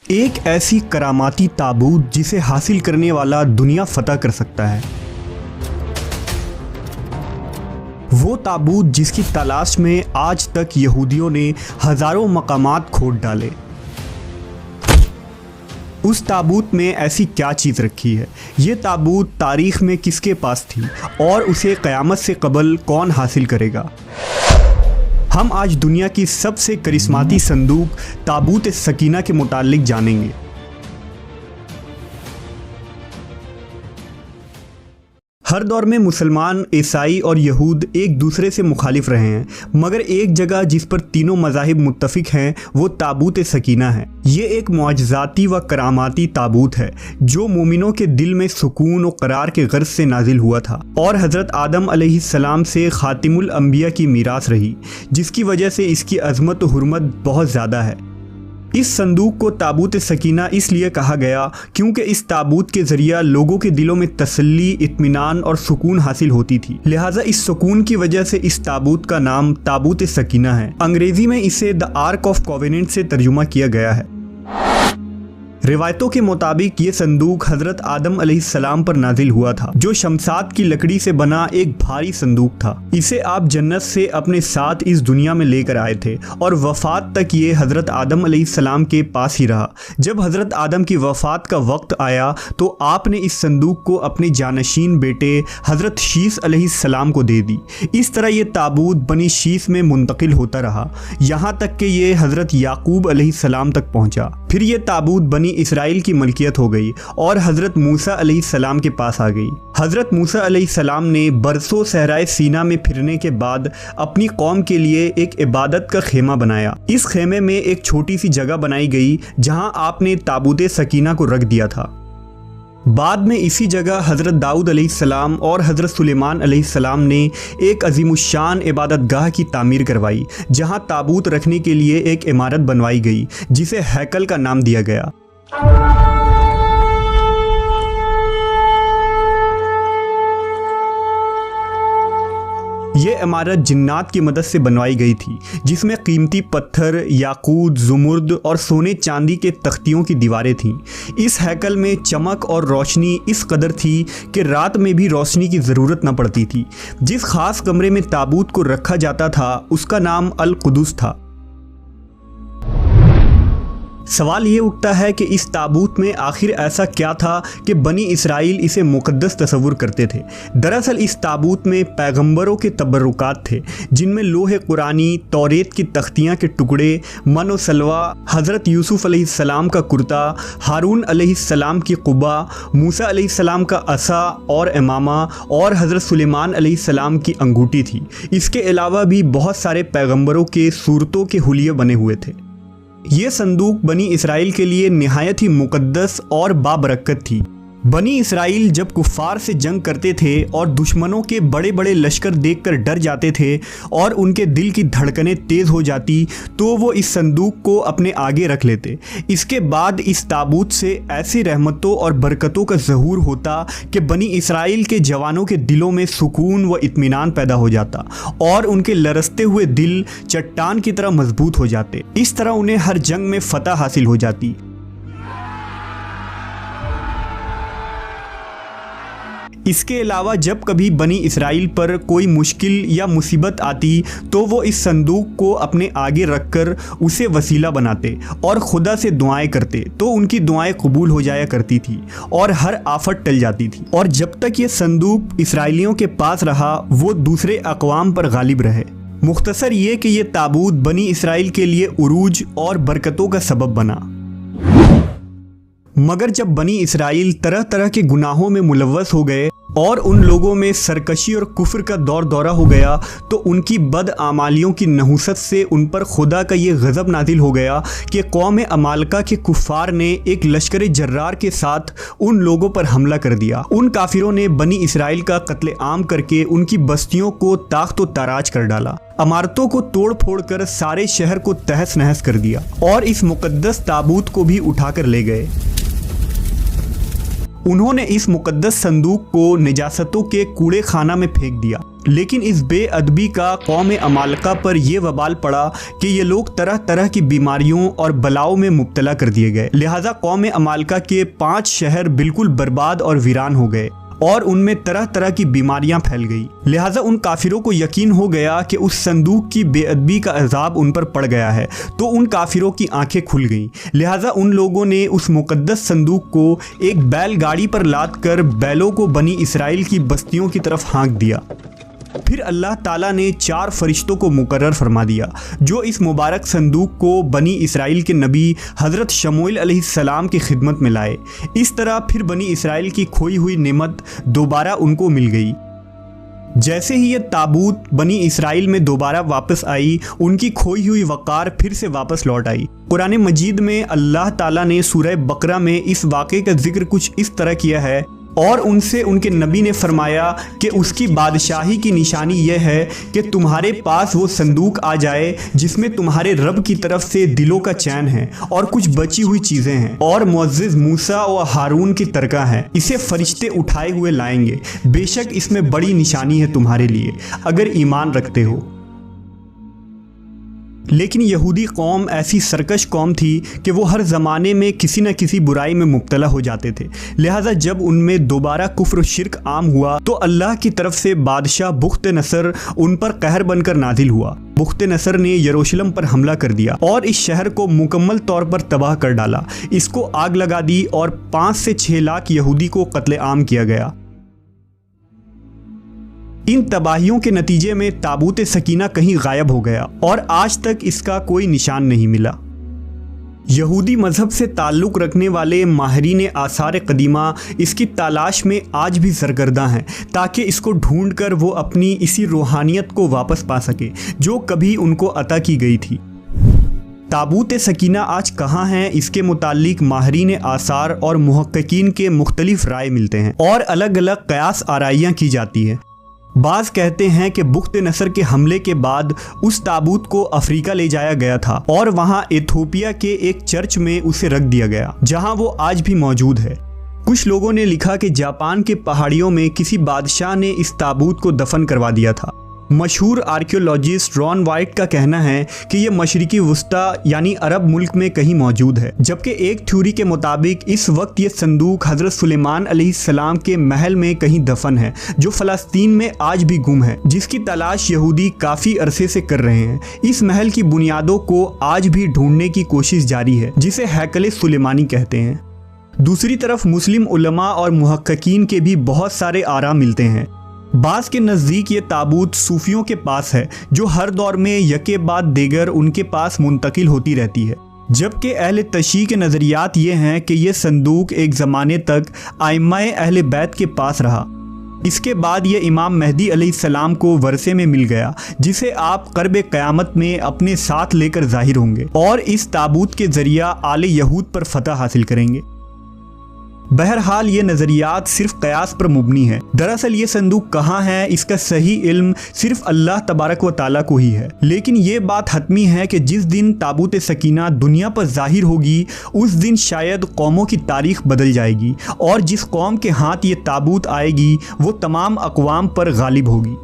एक ऐसी करामाती ताबूत जिसे हासिल करने वाला दुनिया फतह कर सकता है। वो ताबूत जिसकी तलाश में आज तक यहूदियों ने हजारों मकामात खोद डाले। उस ताबूत में ऐसी क्या चीज़ रखी है? ये ताबूत तारीख में किसके पास थी और उसे क़यामत से कबल कौन हासिल करेगा? हम आज दुनिया की सबसे करिश्माती संदूक ताबूत सकीना के मुताल्लिक जानेंगे। हर दौर में मुसलमान, ईसाई और यहूद एक दूसरे से मुखालिफ रहे हैं, मगर एक जगह जिस पर तीनों मज़ाहिब मुत्तफ़िक हैं वो ताबूत सकीना है। ये एक मुआजिज़ाती व करामाती ताबूत है जो मोमिनों के दिल में सुकून और करार के गर्ज से नाजिल हुआ था और हज़रत आदम अलैहिस्सलाम से ख़ातिमुल अंबिया की मीरास रही, जिसकी वजह से इसकी अज़मत और हुर्मत बहुत ज़्यादा है। इस संदूक को ताबूत सकीना इसलिए कहा गया क्योंकि इस ताबूत के ज़रिया लोगों के दिलों में तसल्ली, इत्मीनान और सुकून हासिल होती थी। लिहाजा इस सुकून की वजह से इस ताबूत का नाम ताबूत सकीना है। अंग्रेज़ी में इसे द आर्क ऑफ कॉवेनेंट से तर्जुमा किया गया है। रिवायतों के मुताबिक ये संदूक हज़रत आदम अलैहिस्सलाम पर नाजिल हुआ था, जो शमशाद की लकड़ी से बना एक भारी संदूक था। इसे आप जन्नत से अपने साथ इस दुनिया में लेकर आए थे और वफ़ात तक ये हज़रत आदम अलैहिस्सलाम के पास ही रहा। जब हज़रत आदम की वफ़ात का वक्त आया तो आपने इस संदूक को अपने जानशीन बेटे हज़रत शीस अलैहिस्सलाम को दे दी। इस तरह ये ताबूत बनी शीस में मुंतकिल होता रहा, यहाँ तक कि ये हज़रत याकूब अलैहिस्सलाम तक पहुँचा। फिर ये ताबूत बनी इसराइल की मलकियत हो गई और हज़रत मूसा अलैहिस्सलाम के पास आ गई। हज़रत मूसा अलैहिस्सलाम ने बरसों सहराए सीना में फिरने के बाद अपनी कौम के लिए एक इबादत का खेमा बनाया। इस खेमे में एक छोटी सी जगह बनाई गई जहां आपने ताबूत सकीना को रख दिया था। बाद में इसी जगह हज़रत दाऊद अलैहिस्सलाम और हज़रत सुलेमान अलैहिस्सलाम ने एक अज़ीमुश्शान इबादतगाह की तामीर करवाई, जहां ताबूत रखने के लिए एक इमारत बनवाई गई जिसे हैकल का नाम दिया गया। ये इमारत जिन्नात की मदद से बनवाई गई थी, जिसमें कीमती पत्थर, याकूत, ज़ुमुर्द और सोने चांदी के तख्तियों की दीवारें थीं। इस हैकल में चमक और रोशनी इस कदर थी कि रात में भी रोशनी की ज़रूरत न पड़ती थी। जिस ख़ास कमरे में ताबूत को रखा जाता था उसका नाम अल कुदुस था। सवाल ये उठता है कि इस ताबूत में आखिर ऐसा क्या था कि बनी इसराइल इसे मुक़द्दस तस्वुर करते थे। दरअसल इस ताबूत में पैगंबरों के तबर्रुकात थे, जिनमें लोहे कुरानी, तौरेत की तख्तियाँ के टुकड़े, मन व सलवा, हज़रत यूसुफ अलैहिस्सलाम का कुर्ता, हारून अलैहिस्सलाम की कुबा, मूसा अलैहिस्सलाम का असा और इमामा और हज़रत सुलेमान अलैहिस्सलाम की अंगूठी थी। इसके अलावा भी बहुत सारे पैगंबरों के सूरतों के हुलिये बने हुए थे। ये संदूक बनी इसराइल के लिए निहायत ही मुक़द्दस और बाबरकत थी। बनी इसराइल जब कुफ़ार से जंग करते थे और दुश्मनों के बड़े बड़े लश्कर देखकर डर जाते थे और उनके दिल की धड़कनें तेज़ हो जाती तो वो इस संदूक को अपने आगे रख लेते। इसके बाद इस ताबूत से ऐसी रहमतों और बरकतों का ज़हूर होता कि बनी इसराइल के जवानों के दिलों में सुकून व इत्मीनान पैदा हो जाता और उनके लरसते हुए दिल चट्टान की तरह मजबूत हो जाते। इस तरह उन्हें हर जंग में फ़तह हासिल हो जाती। इसके अलावा जब कभी बनी इसराइल पर कोई मुश्किल या मुसीबत आती तो वो इस संदूक को अपने आगे रखकर उसे वसीला बनाते और खुदा से दुआएं करते, तो उनकी दुआएं कबूल हो जाया करती थी और हर आफत टल जाती थी। और जब तक ये संदूक इसराइलियों के पास रहा वो दूसरे अक़वाम पर गालिब रहे। मुख्तसर ये कि ये ताबूत बनी इसराइल के लिए उरूज और बरकतों का सबब बना। मगर जब बनी इसराइल तरह तरह के गुनाहों में मुलव्वस हो गए और उन लोगों में सरकशी और कुफ्र का दौर दौरा हो गया तो उनकी बदआमालियों की नहुसत से उन पर खुदा का ये गज़ब नाजिल हो गया कि कौम अमालका के कुफ़ार ने एक लश्कर जर्रार के साथ उन लोगों पर हमला कर दिया। उन काफिरों ने बनी इसराइल का कत्ले आम करके उनकी बस्तियों को ताख्त व ताराज कर डाला, इमारतों को तोड़ फोड़ कर सारे शहर को तहस नहस कर दिया और इस मुक़द्दस ताबूत को भी उठाकर ले गए। उन्होंने इस मुक़द्दस संदूक को निजासतों के कूड़े खाना में फेंक दिया। लेकिन इस बेअदबी का कौम अमालका पर यह वबाल पड़ा कि ये लोग तरह तरह की बीमारियों और बलाओं में मुब्तला कर दिए गए। लिहाजा कौम अमालका के 5 शहर बिल्कुल बर्बाद और वीरान हो गए और उनमें तरह तरह की बीमारियां फैल गई। लिहाजा उन काफिरों को यकीन हो गया कि उस संदूक की बेअदबी का अजाब उन पर पड़ गया है, तो उन काफिरों की आंखें खुल गईं। लिहाजा उन लोगों ने उस मुकद्दस संदूक को एक बैलगाड़ी पर लाद कर बैलों को बनी इसराइल की बस्तियों की तरफ हाँक दिया। फिर अल्लाह ताला ने 4 फरिश्तों को मुकर्रर फरमा दिया जो इस मुबारक संदूक को बनी इसराइल के नबी हज़रत शमूएल अलैहिस्सलाम की खिदमत में लाए। इस तरह फिर बनी इसराइल की खोई हुई नेमत दोबारा उनको मिल गई। जैसे ही ये ताबूत बनी इसराइल में दोबारा वापस आई, उनकी खोई हुई वक़ार फिर से वापस लौट आई। कुरान मजीद में अल्लाह ताला ने सूरह बकरा में इस वाक़े का जिक्र कुछ इस तरह किया है, और उनसे उनके नबी ने फरमाया कि उसकी बादशाही की निशानी यह है कि तुम्हारे पास वो संदूक आ जाए जिसमें तुम्हारे रब की तरफ से दिलों का चैन है और कुछ बची हुई चीज़ें हैं और मुअज़्ज़िज़ मूसा व हारून की तरका है। इसे फरिश्ते उठाए हुए लाएंगे। बेशक इसमें बड़ी निशानी है तुम्हारे लिए अगर ईमान रखते हो। लेकिन यहूदी कौम ऐसी सरकश कौम थी कि वो हर ज़माने में किसी न किसी बुराई में मुब्तला हो जाते थे। लिहाजा जब उनमें दोबारा कुफ्र शिरक आम हुआ तो अल्लाह की तरफ से बादशाह बुख्त नसर उन पर कहर बनकर नाजिल हुआ। बुख्त नसर ने यरूशलेम पर हमला कर दिया और इस शहर को मुकम्मल तौर पर तबाह कर डाला। इसको आग लगा दी और 5 से 6 लाख यहूदी को कत्ले-आम किया गया। इन तबाहियों के नतीजे में ताबूत सकीना कहीं गायब हो गया और आज तक इसका कोई निशान नहीं मिला। यहूदी मज़हब से ताल्लुक़ रखने वाले माहिरीन आसार कदीमा इसकी तलाश में आज भी सरगर्दा हैं ताकि इसको ढूंढकर वो अपनी इसी रूहानियत को वापस पा सके जो कभी उनको अता की गई थी। ताबूत सकीना आज कहाँ हैं, इसके मुताल्लिक माहिरीन आसार और मुहक्किकीन के मुख्तलिफ राय मिलते हैं और अलग अलग क़यास आराइयाँ की जाती हैं। बाज़ कहते हैं कि बुख्त नसर के हमले के बाद उस ताबूत को अफ्रीका ले जाया गया था और वहां इथियोपिया के एक चर्च में उसे रख दिया गया जहां वो आज भी मौजूद है। कुछ लोगों ने लिखा कि जापान के पहाड़ियों में किसी बादशाह ने इस ताबूत को दफन करवा दिया था। मशहूर आर्कियोलॉजिस्ट रॉन वाइट का कहना है कि यह मशरिकी वुस्ता यानी अरब मुल्क में कहीं मौजूद है, जबकि एक थ्योरी के मुताबिक इस वक्त ये संदूक हज़रत सुलेमान अलैहिस्सलाम के महल में कहीं दफन है जो फ़लस्तीन में आज भी गुम है, जिसकी तलाश यहूदी काफ़ी अरसे से कर रहे हैं। इस महल की बुनियादों को आज भी ढूंढने की कोशिश जारी है जिसे हैकल सुलेमानी कहते हैं। दूसरी तरफ मुस्लिम उलमा और मुहक्किकीन के भी बहुत सारे आरा मिलते हैं। बाज़ के नज़दीक ये ताबूत सूफियों के पास है जो हर दौर में यके बाद देगर उनके पास मुंतकिल होती रहती है, जबकि अहले तशी के नज़रियात ये हैं कि यह संदूक एक ज़माने तक आइम्माए अहले बैत के पास रहा। इसके बाद ये इमाम मेहदी अलैहिस्सलाम को वरसे में मिल गया जिसे आप क़र्ब क़यामत में अपने साथ लेकर ज़ाहिर होंगे और इस ताबूत के ज़रिया आले यहूद पर फतह हासिल करेंगे। बहरहाल ये नज़रियात सिर्फ क़यास पर मुबनी है। दरअसल ये संदूक कहाँ है इसका सही इल्म सिर्फ अल्लाह तबारक व ताला को ही है। लेकिन ये बात हतमी है कि जिस दिन ताबूत सकीना दुनिया पर ज़ाहिर होगी उस दिन शायद कौमों की तारीख बदल जाएगी और जिस कौम के हाथ ये ताबूत आएगी वो तमाम अक़वाम पर गालिब होगी।